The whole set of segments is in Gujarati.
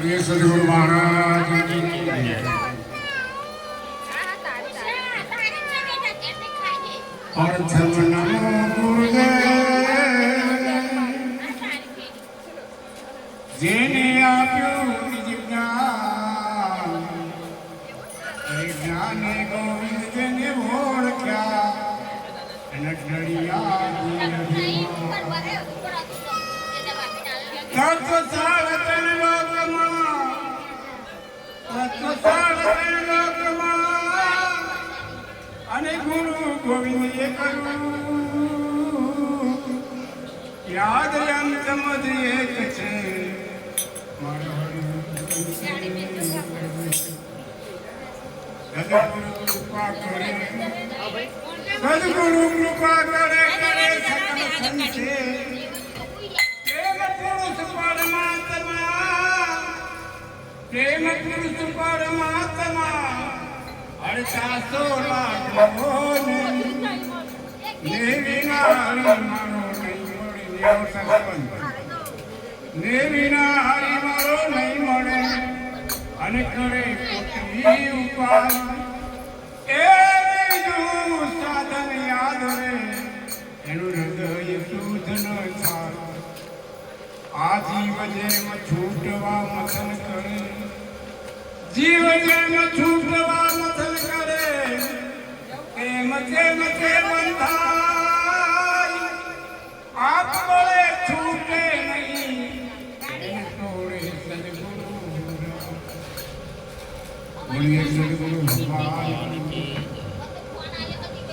बोलिए सदगुरु महाराज की जय। प्रथम नमो गुरुदेव जेने आप्યું નિજ જ્ઞાન એ જ્ઞાને ગોવિંદ જેને ઓળખ્યા નટડિયા અને ગુરુ ગોવિંદ એ કરું યાદ અંત મધ એક છે સદગુરુ કૃપા કરે કરે સકલ સંતે प्रेम पुरुष परमात्मा अड़तासो लाख नेविना हरि मारो नहीं मरे અને કરે પોતી ઉપાય એ બીજું સાધન યાદ રે એનું હૃદય શુદ્ધ ન થાય આ જીવ જેમ છૂટવા મથન કરે જીવ જેમ છૂટવા મથન કરે એમ જેમ તે બંધાય આપ વડે છૂટે નહીં એને તોડે સદગુરુ બોલીએ સદગુરુ ભગવાન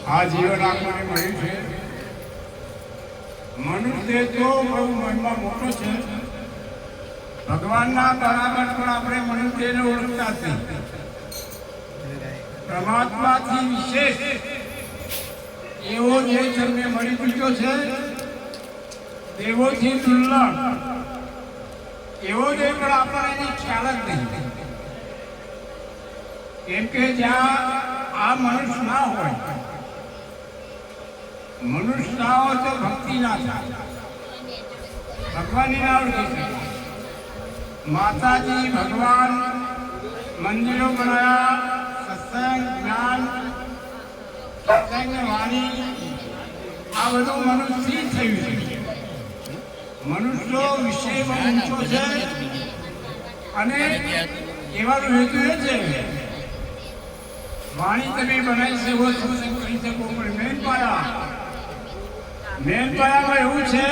આ જીવન આપણને મળ્યું છે મનુષ્ય તો બહુ મહિમા મોટો છે ભગવાનના બરાબર પણ આપણે મનુષ્યને ઓળખતા નથી પરમાત્માથી વિશેષ એવો જે તમને મળી ચૂક્યો છે દેવોથી દુર્લભ એવો જે પણ આપણને એની ખ્યાલ જ નહીં કેમ કે જ્યાં આ મનુષ્ય ના હોય મનુષ્ય ના હોય તો ભક્તિ ના થાય ભગવાનની ના ઓળખી શકે માતાજી ભગવાન મંદિરો બનાયા સત્સંગ જ્ઞાન સત્સંગ વાણી આ બધું મનુષ્યથી થયું છે મનુષ્યો વિષય બહુ ઊંચો છે અને એવાનો હેતુ એ છે વાણી તમે બનાવી શકો સત્સંગ કરી શકો પણ મેન પાયામાં એવું છે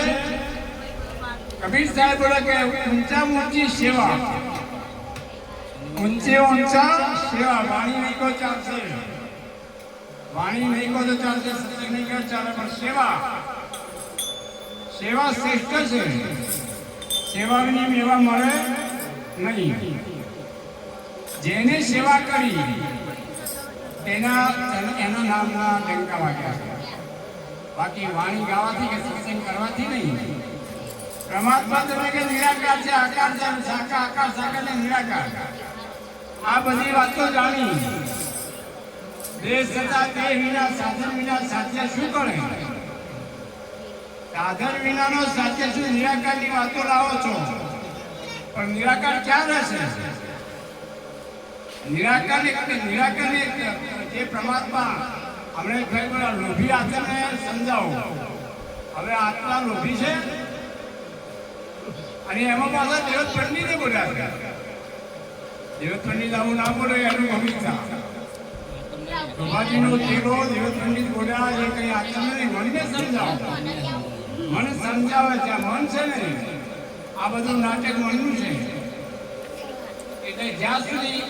કબીર સાહેબ બોલે કે ઊંચા ઊંચી સેવા ઊંચે ઊંચા સેવા વાણી નહીં કો ચાલશે વાણી નહીં કો તો ચાલશે સત્સંગ નહીં કો ચાલે પણ સેવા શ્રેષ્ઠ છે સેવાની મેવા મળે નહીં જેને સેવા કરી એના નામના ડંકા વાગ્યા બાકી વાણી ગાવાથી કે સત્સંગ કરવાથી નહીં પરમાત્મા તમે કે નિરાકાર છે આકાર છે સાકાર આકાર સાકાર ને નિરાકાર આ બધી વાતો જાણી દેહ સદા દેહ વિના સાધન વિના સાધ્ય શું કરે સાધન વિનાનો સાધ્ય શું નિરાકારની વાતો લાવો છો પણ નિરાકાર ક્યાં રહેશે નિરાકારને જે પરમાત્મા હમણે કઈ બધા લોભી આત્માને સમજાવો હવે આત્મા લોભી છે અને એમાં પાછા દેવત પંડિતે બોલ્યા દેવત પંડિત આવું ના બોલે એનું અમિતા પ્રભાજીનો ચેલો દેવત પંડિત બોલ્યા એ કઈ આત્મા નહીં મનને સમજાવો મન સમજાવે છે મન છે ને આ બધું નાટક મનનું છે એટલે જ્યાં સુધી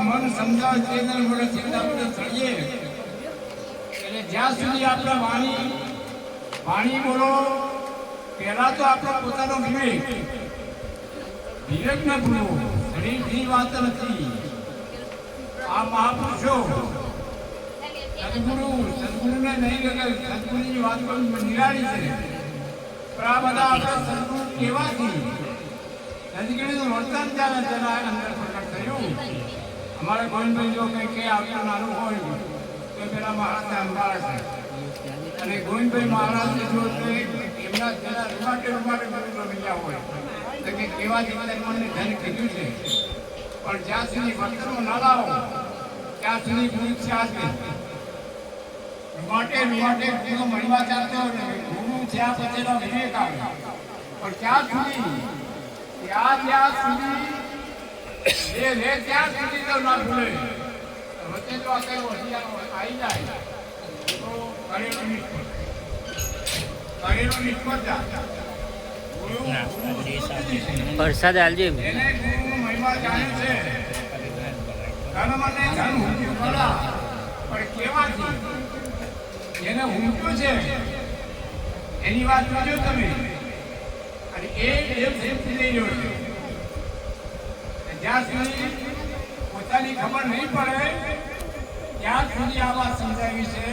મન સમજાવે તે મોડે ચિંતા આપણે ચડીએ એટલે જ્યાં સુધી આપણે વાણી બોલો પહેલા તો આપણો પોતાનો વિવેક ન ભૂલવો શરીરની વાત નથી આ મહાપુરુષો સદગુરુને નહીં લગાવી સદગુરુની વાત પણ નિરાળી છે પણ આ બધા આપણે સદગુરુ કહેવાથી સદગુરુનું વર્તન ચાલે તેના અંદર પ્રકટ થયું અમારે ગોવિંદભાઈ જો કંઈ કે આપણા નાનું હોય તો પેલા મહારાજને અંબાળે છે અને ગોવિંદભાઈ મહારાજને જો એમના રૂમાટે ગોવિંદો મિલ્યા હોય તો કે કેવા જીવન મને ધન કીધું છે પણ જ્યાં સુધી વર્તનમાં ના લાવો ત્યાં સુધી ગુરુ છે માટે ગુરુ મહિમા ચાલતો ગુરુ થયા પછીનો વિવેક આવે પણ ત્યાં સુધી ત્યાં સુધી ત્યાં સુધી તો ના ભૂલે વચ્ચે તો આ કઈ આવી જાય તો કરેલું નિષ્ફળ જાય. પ્રસાદ આલજો એને ગુરુનો મહિમા જાણે છે. ધન મને ધન ઊંચું ખરા પણ કેવાથી એને ઊંચું છે એની વાત કરજો તમે અને એ સેફથી લઈ રહ્યો છે. જ્યાં સુધી પોતાની ખબર નહીં પડે ત્યાં સુધી આ વાત સમજાવી છે.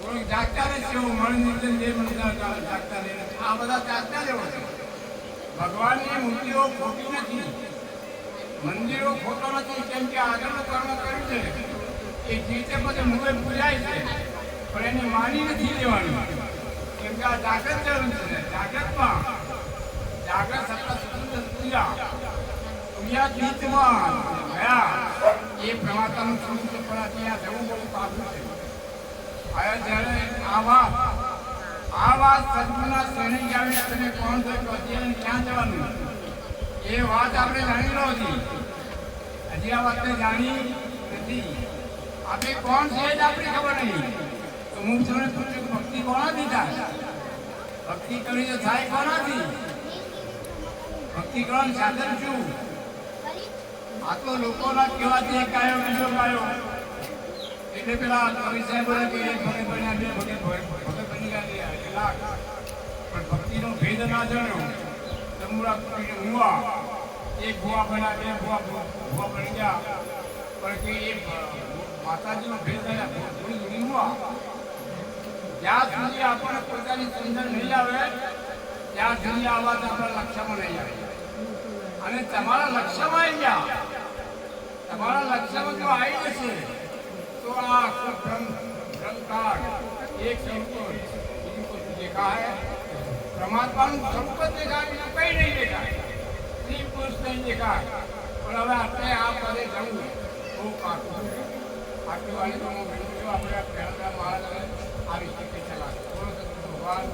થોડુંક જાગતા રહેશે મનોરંજન જે જાગતા રહે આ બધા જાગતા જ હોય છે. ભગવાનની મૂર્તિઓ ખોટી નથી, મંદિરો ખોટો નથી, કેમ કે આગળનું કર્મ કર્યું છે એ જીતે પછી મુએ પૂજાય છે પણ એને માની નથી લેવાનું કેમ કે આ જાગૃત જરૂર છે. જાગૃતમાં જાગૃત સત્તા સ્વતંત્ર પૂજા પૂજા ગીતમાં ગયા એ પ્રમાતાનું સ્વરૂપ પણ ત્યાં જવું બહુ પાકું છે. જ્યારે આ વાત સદગુરુના શ્રેણી આવી તમે કોણ છો તો અત્યારે ક્યાં જવાનું એ વાત આપણે જાણી લો હતી. હજી આ વાતને જાણી નથી. આપણે કોણ છે જ આપણી ખબર નહીં. તો હું તમને પૂછ્યું કે ભક્તિ કોનાથી થાય? ભક્તિ કરી તો થાય કોનાથી? ભક્તિ કરવાનું સાધન શું? આ તો લોકોના કહેવાથી ગાયો બીજો ગાયો એટલે પેલા કવિ સાહેબ કે એક ભગત બન્યા બે ભગત બની ગયા લાખ પણ ભક્તિનો ભેદ ના જાણ્યો. તમુરા હુઆ એક ભુવા બન્યા બે ભુવા બની ગયા પણ કે એક માતાજીનો ભેદ થયા થોડી હુઆ. જ્યાં સુધી આપણને પોતાની સમજણ નહીં આવે ત્યાં સુધી આ વાત આપણા લક્ષ્યમાં નહીં આવે. અને તમારા લક્ષ્યમાં આવી ગયા, તમારા લક્ષ્યમાં જો આવી જશે तो आखो ब्रह्मकांड एक संकोच इनको देखा है परमात्मा स्वरूप देखा है कहीं नहीं देखा है स्त्री पुरुष नहीं देखा है और હવે આપણે આ પદે જવું બહુ કાઢવું આટલી વાળી તો હું વિનંતી આપણે પહેલા મહારાજ આવી શકે ચલા ભગવાન